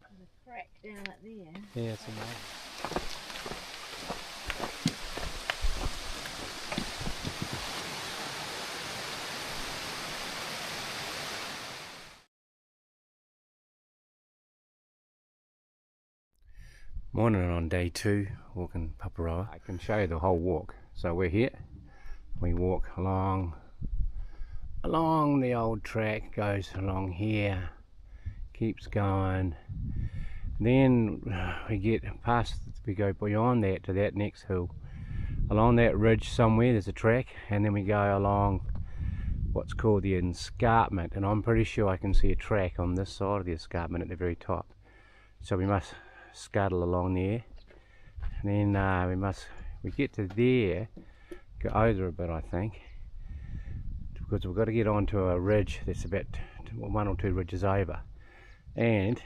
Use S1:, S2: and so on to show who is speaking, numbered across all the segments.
S1: There's a crack down at there.
S2: Yeah, it's amazing. Morning on day 2, walking Paparoa. I can show you the whole walk. So we're here. We walk along the old track, goes along here, keeps going. Then we get past, we go beyond that to that next hill. Along that ridge somewhere there's a track, and then we go along what's called the escarpment, and I'm pretty sure I can see a track on this side of the escarpment at the very top. So we must scuttle along there, and then we get to there, go over a bit I think, because we've got to get onto a ridge that's about 1 or 2 ridges over. And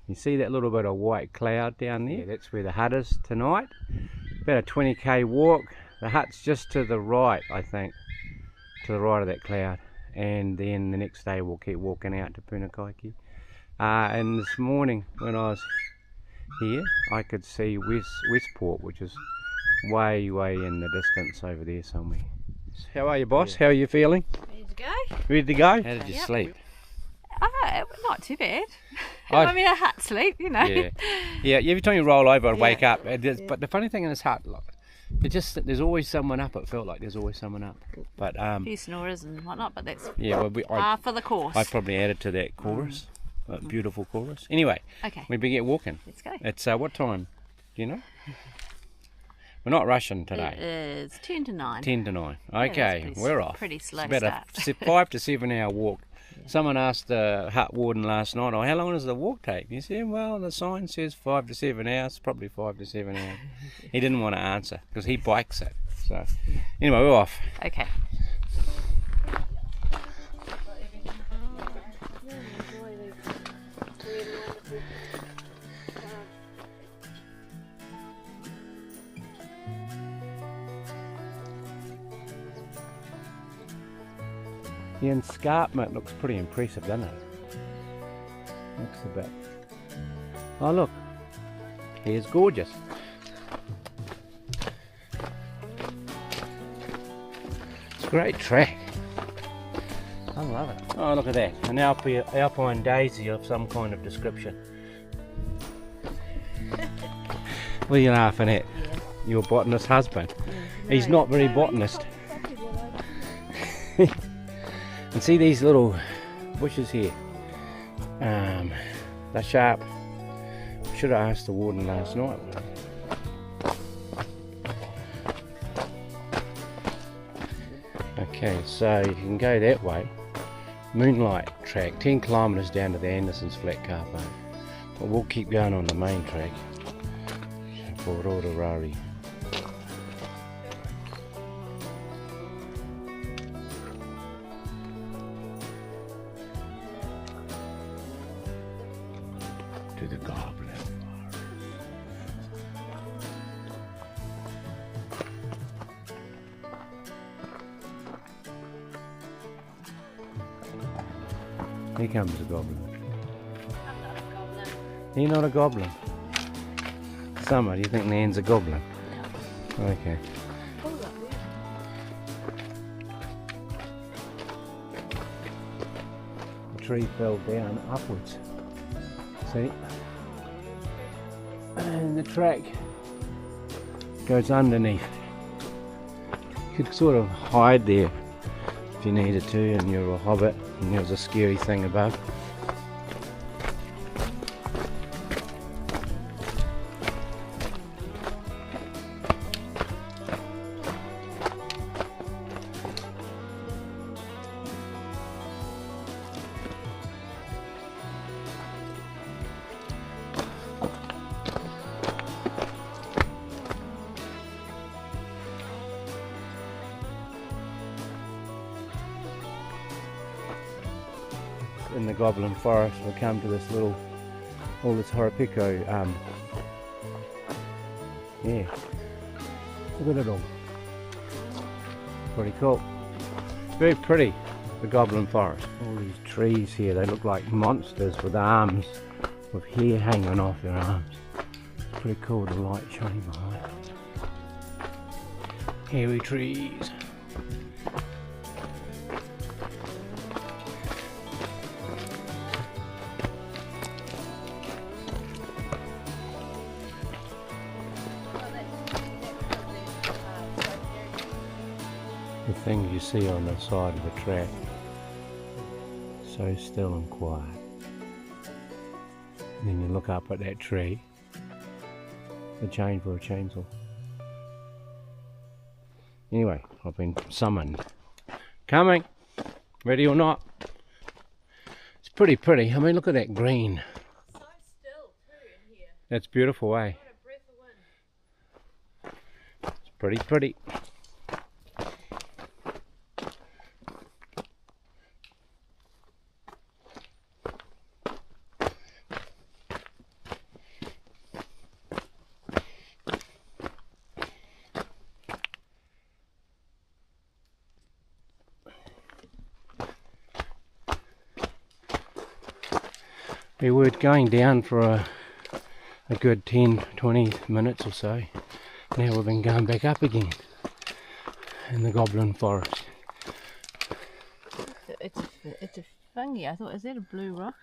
S2: you see that little bit of white cloud down there? That's where the hut is tonight. About a 20k walk. The hut's just to the right, I think, to the right of that cloud. And then the next day we'll keep walking out to Punakaiki. And this morning when I was here, I could see Westport, which is way in the distance over there somewhere. How are you, boss? Yeah. How are you feeling?
S1: Ready to go?
S2: Ready to go? How did you
S1: Yep.
S2: sleep?
S1: Not too bad. I mean, a hut sleep, you know.
S2: Yeah. Every time you roll over and wake up. But the funny thing in this hut, there's always someone up. It felt like there's always someone up. But
S1: A few snorers and whatnot, but that's for the course.
S2: I probably added to that chorus. Beautiful chorus. Anyway,
S1: okay,
S2: we begin walking.
S1: Let's go.
S2: It's what time? Do you know? We're not rushing today.
S1: It is 10 to 9.
S2: 10 to 9. Okay, we're off.
S1: Pretty slow
S2: It's about a 5 to 7 hour walk. Someone asked the hut warden last night, how long does the walk take? He said, well, the sign says 5 to 7 hours, probably 5 to 7 hours. He didn't want to answer because he bikes it. So anyway, we're off.
S1: Okay.
S2: The escarpment looks pretty impressive, doesn't it? Looks a bit. Oh look, here's gorgeous. It's a great track. I love it. Oh, look at that, an alpine daisy of some kind of description. What are you laughing at?
S1: Yeah.
S2: Your botanist husband? He's not very botanist. And see these little bushes here? They're sharp. Should have asked the warden last night. Okay, so you can go that way. Moonlight Track, 10 kilometres down to the Anderson's Flat Car Park. But we'll keep going on the main track. Pororari. To the goblin forest. Here comes the goblin.
S1: I'm not a goblin.
S2: You're not a goblin. Summer, do you think Nan's a goblin?
S1: No.
S2: Okay. The tree fell down upwards. See? And the track goes underneath. You could sort of hide there if you needed to, and you're a hobbit and there's a scary thing above. In the goblin forest, we come to this all this Horopiko, yeah, look at it all, pretty cool, very pretty, the goblin forest. All these trees here, they look like monsters with arms with hair hanging off your arms. Pretty cool, the light shining behind. Hairy trees. The things you see on the side of the track, so still and quiet. And then you look up at that tree, the chain for a chainsaw. Anyway, I've been summoned. Coming, ready or not. It's pretty pretty. I mean, look at that green.
S1: So still too in here.
S2: That's beautiful, eh?
S1: What a breath of wind.
S2: It's pretty pretty. We were going down for a good 10-20 minutes or so. Now we've been going back up again in the goblin forest.
S1: It's a fungi. I thought, is that a blue rock?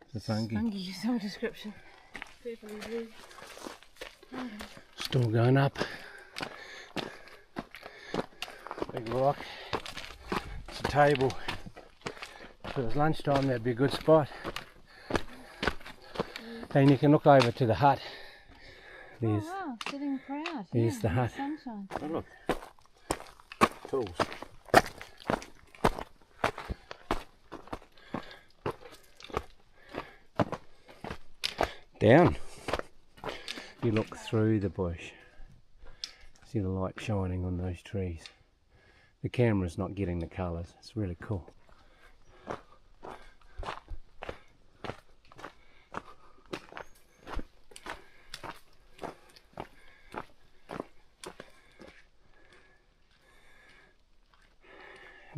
S2: It's a fungi.
S1: Fungi, some description. Purpley blue. Oh.
S2: Still going up. Big rock. It's a table. If it was lunchtime, that'd be a good spot. And you can look over to the hut. There's,
S1: oh wow, sitting proud.
S2: There's the hut.
S1: Sunshine.
S2: Oh look, tools. Down. You look through the bush. See the light shining on those trees. The camera's not getting the colours. It's really cool.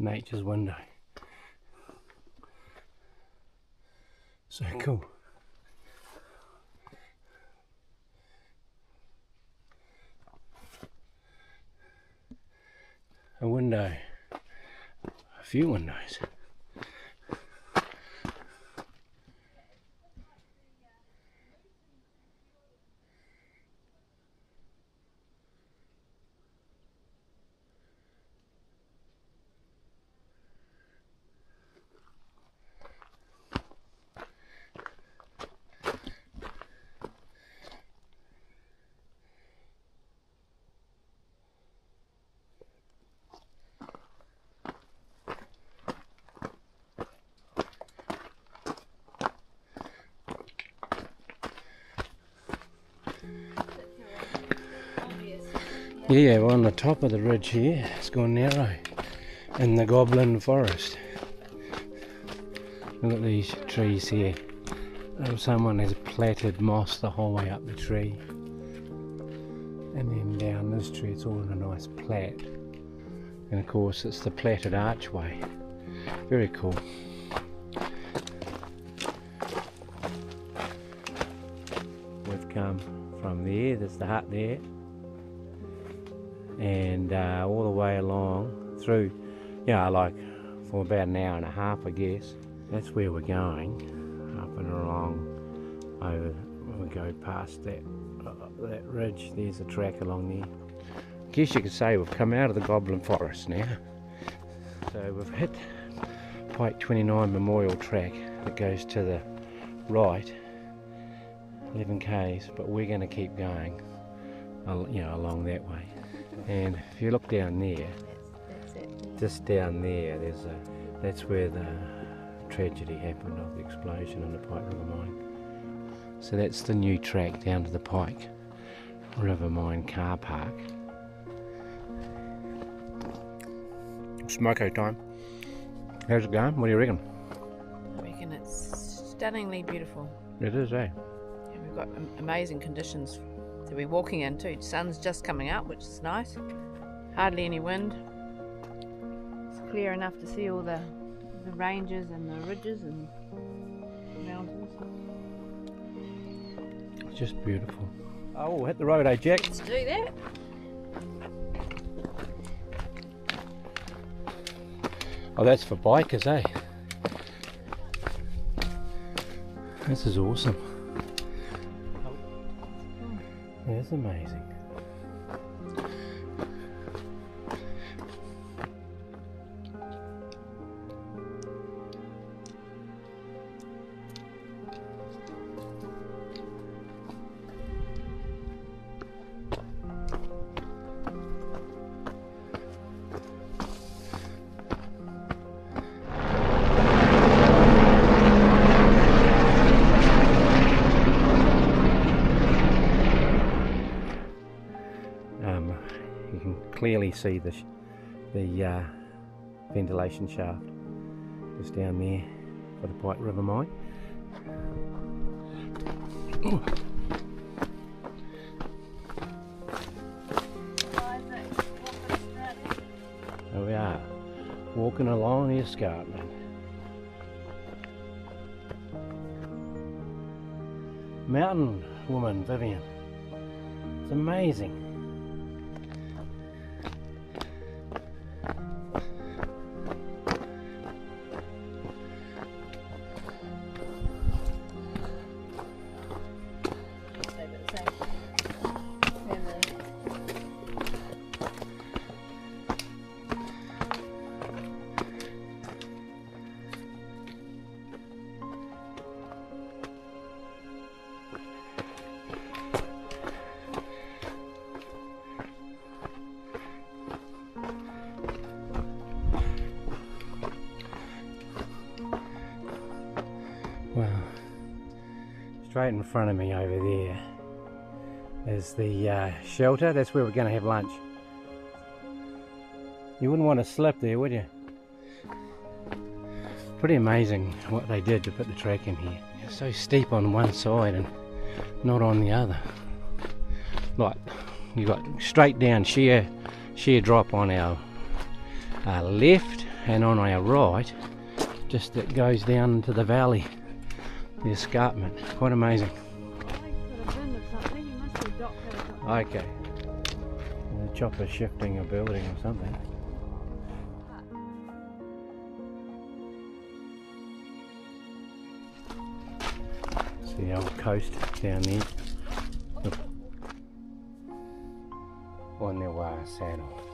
S2: Nature's window. So cool. A window. A few windows. Yeah, we're on the top of the ridge here. It's gone narrow in the goblin forest. Look at these trees here. Someone has plaited moss the whole way up the tree. And then down this tree it's all in a nice plait. And of course it's the plaited archway. Very cool. We've come from there, there's the hut there. And all the way along through, like for about an hour and a half, I guess. That's where we're going, up and along over. When we go past that ridge, there's a track along there. I guess you could say we've come out of the goblin forest now. So we've hit Pike29 Memorial Track that goes to the right, 11 k's, but we're going to keep going, along that way. And if you look down there, just down there, that's where the tragedy happened of the explosion in the Pike River Mine. So that's the new track down to the Pike River Mine car park. Smoko time. How's it going? What do you reckon?
S1: I reckon it's stunningly beautiful.
S2: It is, eh?
S1: And we've got amazing conditions to be walking in too. Sun's just coming out, which is nice. Hardly any wind. It's clear enough to see all the ranges and the ridges and mountains.
S2: just beautiful. Oh, we'll hit the road, eh, Jack?
S1: Let's do that.
S2: Oh, that's for bikers, eh? This is awesome. That's amazing. You can clearly see the ventilation shaft just down there for the Pike River Mine. Ooh. There we are, walking along the escarpment. Mountain woman Vivian, it's amazing. Well, straight in front of me over there is the shelter. That's where we're going to have lunch. You wouldn't want to slip there, would you? Pretty amazing what they did to put the track in here. It's so steep on one side and not on the other. Like, you got straight down sheer drop on our left, and on our right, just it goes down into the valley. The escarpment, quite amazing. Okay, the chopper shifting a building or something. It's the old coast down there. On their way saddle.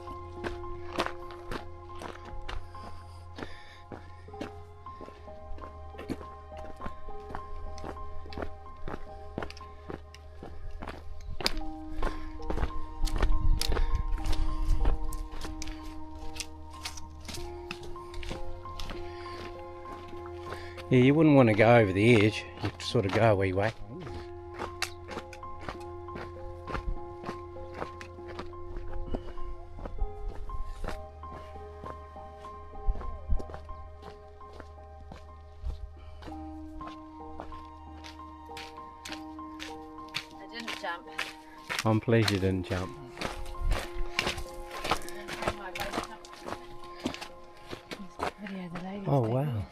S2: Yeah, you wouldn't want to go over the edge, you sort of go a wee way.
S1: I didn't jump.
S2: I'm pleased you didn't jump. Oh wow.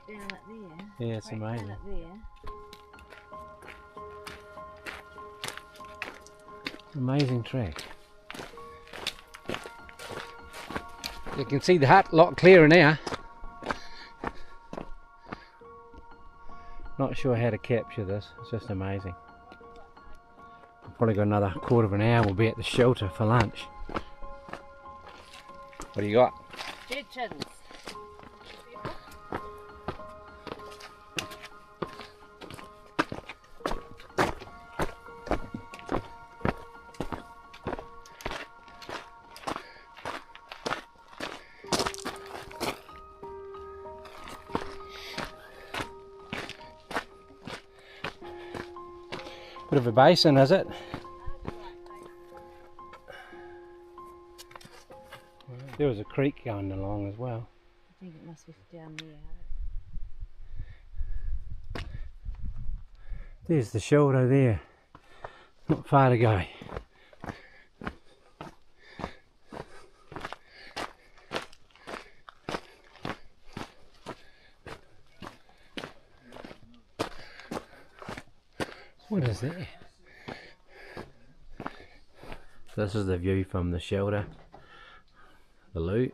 S1: Down at there.
S2: Yeah, it's amazing.
S1: Down at there.
S2: Amazing track. You can see the hut a lot clearer now. Not sure how to capture this, it's just amazing. We've probably got another quarter of an hour, we'll be at the shelter for lunch. What do you got?
S1: Chickens.
S2: Bit of a basin, is it? There was a creek going along as well.
S1: I think it must be down there.
S2: There's the shelter there. Not far to go. What is that? This is the view from the shelter. The loot.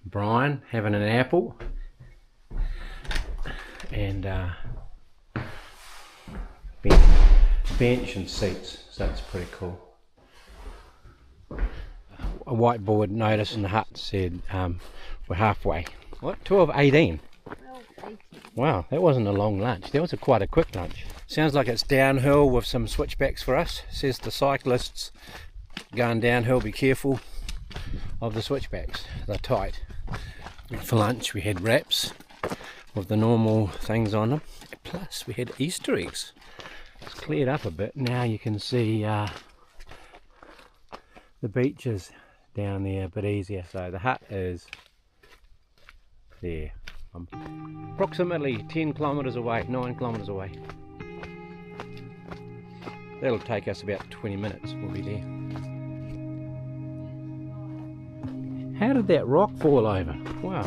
S2: Brian having an apple. And bench and seats, so that's pretty cool. A whiteboard notice in the hut said we're halfway. What? 12:18?
S1: 12:18.
S2: Wow, that wasn't a long lunch. That was quite a quick lunch. Sounds like it's downhill with some switchbacks for us. Says the cyclists going downhill, be careful of the switchbacks. They're tight. For lunch we had wraps with the normal things on them. Plus we had Easter eggs. It's cleared up a bit. Now you can see the beaches down there a bit easier. So the hut is there. Approximately 10 kilometres away, 9 kilometres away. That'll take us about 20 minutes, we'll be there. How did that rock fall over? Wow.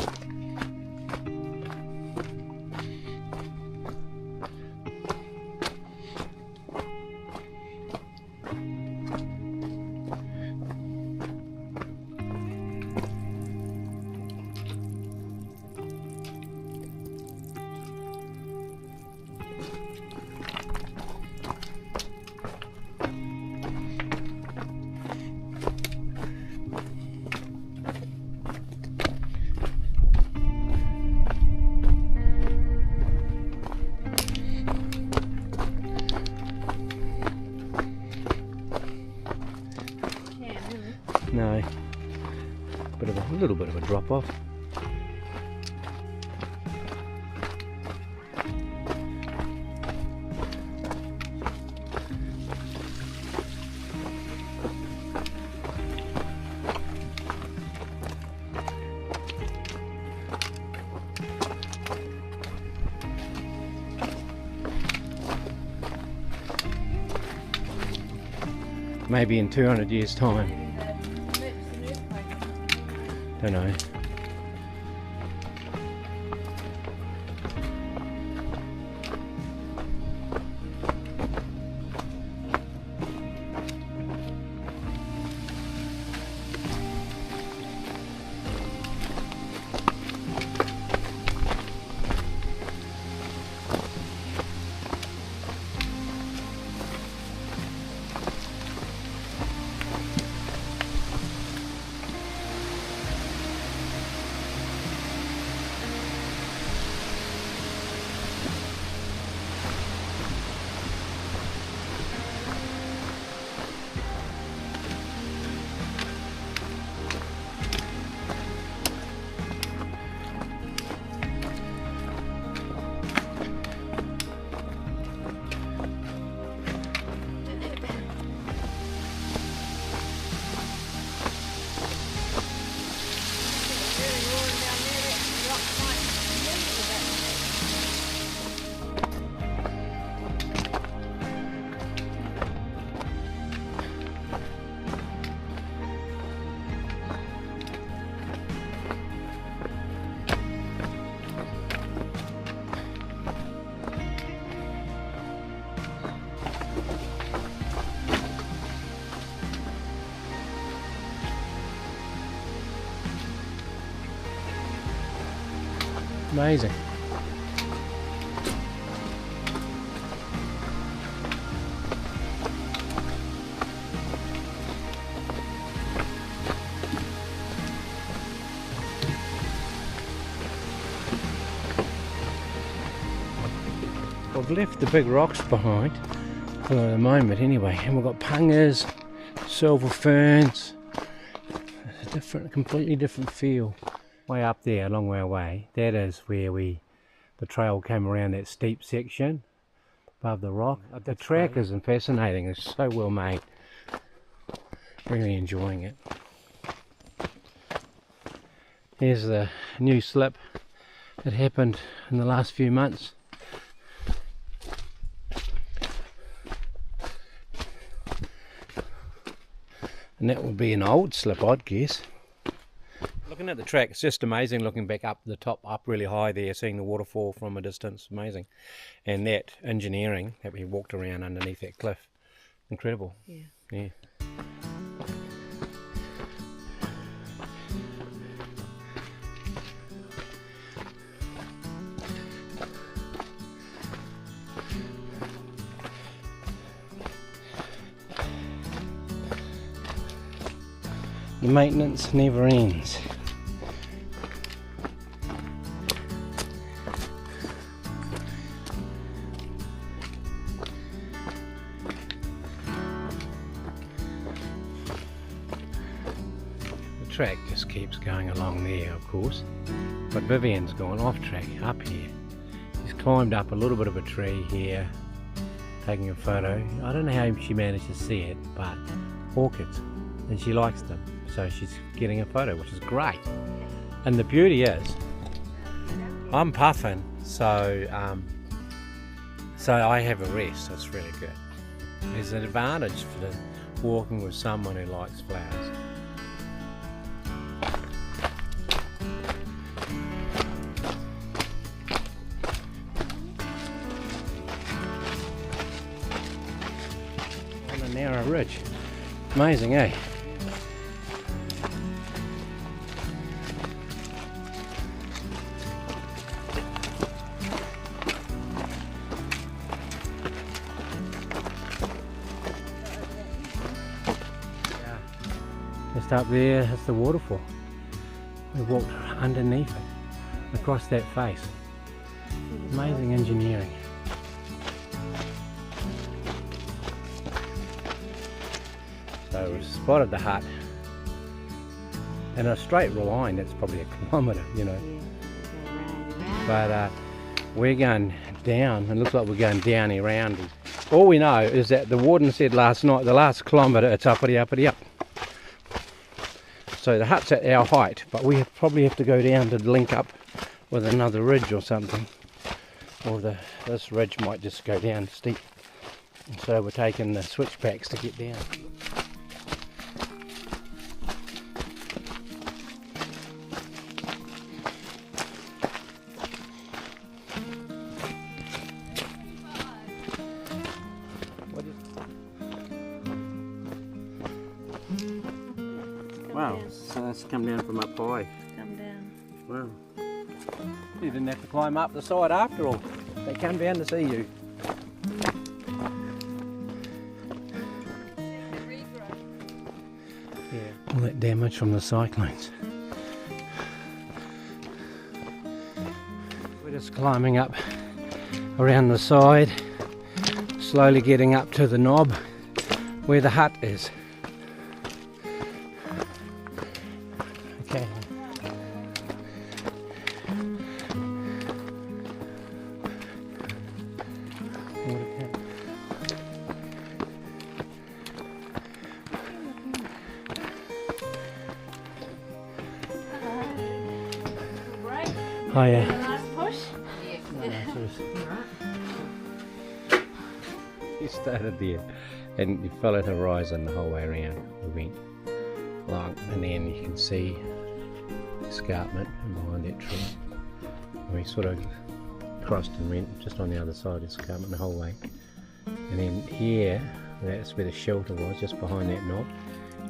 S2: No, a little bit of a drop off. Maybe in 200 years' time. Don't know. Amazing. We've left the big rocks behind for the moment anyway, and we've got pungas, silver ferns. It's a different, completely different feel. Way up there, a long way away, that is where the trail came around that steep section above the rock. The track is fascinating, it's so well made. Really enjoying it. Here's the new slip that happened in the last few months. And that would be an old slip, I'd guess. Looking at the track, it's just amazing looking back up the top, up really high there, seeing the waterfall from a distance. Amazing. And that engineering that we walked around underneath that cliff. Incredible.
S1: Yeah.
S2: Yeah. The maintenance never ends. The track just keeps going along there, of course, but Vivian's gone off track up here. She's climbed up a little bit of a tree here, taking a photo. I don't know how she managed to see it, but orchids, and she likes them. So she's getting a photo, which is great. And the beauty is, I'm puffing, so I have a rest. It's really good. There's an advantage for the walking with someone who likes flowers. On a narrow ridge. Amazing, eh? Just up there, that's the waterfall. We walked underneath it, across that face. Amazing engineering. So we spotted the hut. In a straight line, that's probably a kilometre, you know. But we're going down, and it looks like we're going down around. All we know is that the warden said last night, the last kilometre, it's uppity, uppity, up. So the hut's at our height, but we probably have to go down to link up with another ridge or something. Or this ridge might just go down steep. And so we're taking the switchbacks to get down. Wow, so that's come down from up high.
S1: Come down.
S2: Wow. You didn't have to climb up the side after all. They come down to see you. Yeah. All that damage from the cyclones. We're just climbing up around the side, slowly getting up to the knob where the hut is. Okay. Hiya.
S1: Last push?
S2: You started there and you followed the horizon the whole way around. We went along, and then you can see escarpment behind that tree. And we sort of crossed and went just on the other side of escarpment the whole way. And then here, that's where the shelter was, just behind that knob.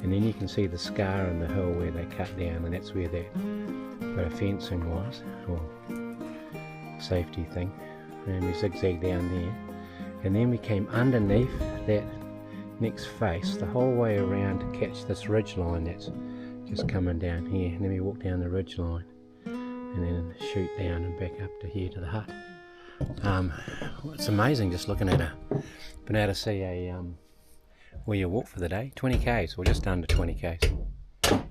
S2: And then you can see the scar in the hill where they cut down, and that's where that bit of fencing was, or safety thing. And we zigzagged down there. And then we came underneath that next face the whole way around to catch this ridge line that's just coming down here. And then we walk down the ridge line and then shoot down and back up to here to the hut. It's amazing just looking at been able to see where you walk for the day. 20 k's or just under 20 k's.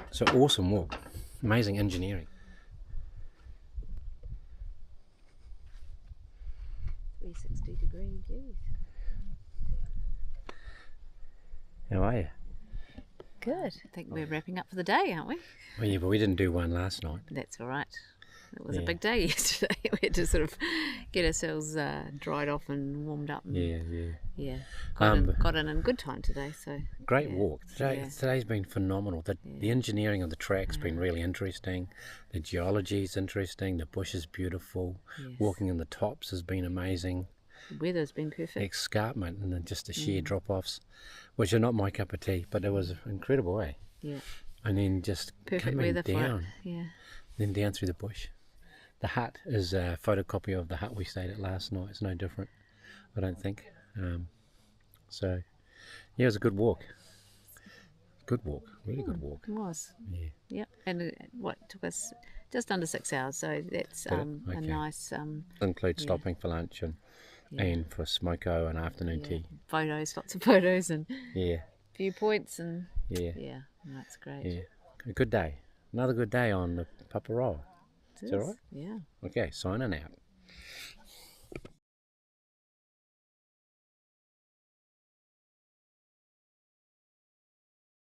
S2: It's an awesome walk. Amazing engineering.
S1: 360-degree views.
S2: How are you?
S1: Good. I think we're wrapping up for the day, aren't we?
S2: Well, yeah, but we didn't do one last night.
S1: That's all right. It was a big day yesterday. We had to sort of get ourselves dried off and warmed up. And,
S2: yeah.
S1: Got in good time today. So
S2: great walk. Today's been phenomenal. The engineering of the track's been really interesting. The geology's interesting. The bush is beautiful.
S1: Yes.
S2: Walking in the tops has been amazing.
S1: The weather's been perfect.
S2: Escarpment and then just the sheer drop-offs, which are not my cup of tea, but it was incredible, eh?
S1: Yeah.
S2: And then just
S1: Perfect
S2: coming
S1: weather
S2: down,
S1: for it. Yeah.
S2: then down through the bush. The hut is a photocopy of the hut we stayed at last night. It's no different, I don't think. So, yeah, it was a good walk. Good walk, really good walk.
S1: It was.
S2: Yeah.
S1: Yep. And what took us just under 6 hours, so that's a nice.
S2: Include stopping for lunch and for smoko and afternoon tea.
S1: Photos, lots of photos and viewpoints and
S2: yeah,
S1: that's great.
S2: Yeah, a good day. Another good day on the Paparoa.
S1: Is
S2: that right?
S1: Yeah.
S2: Okay, signing out.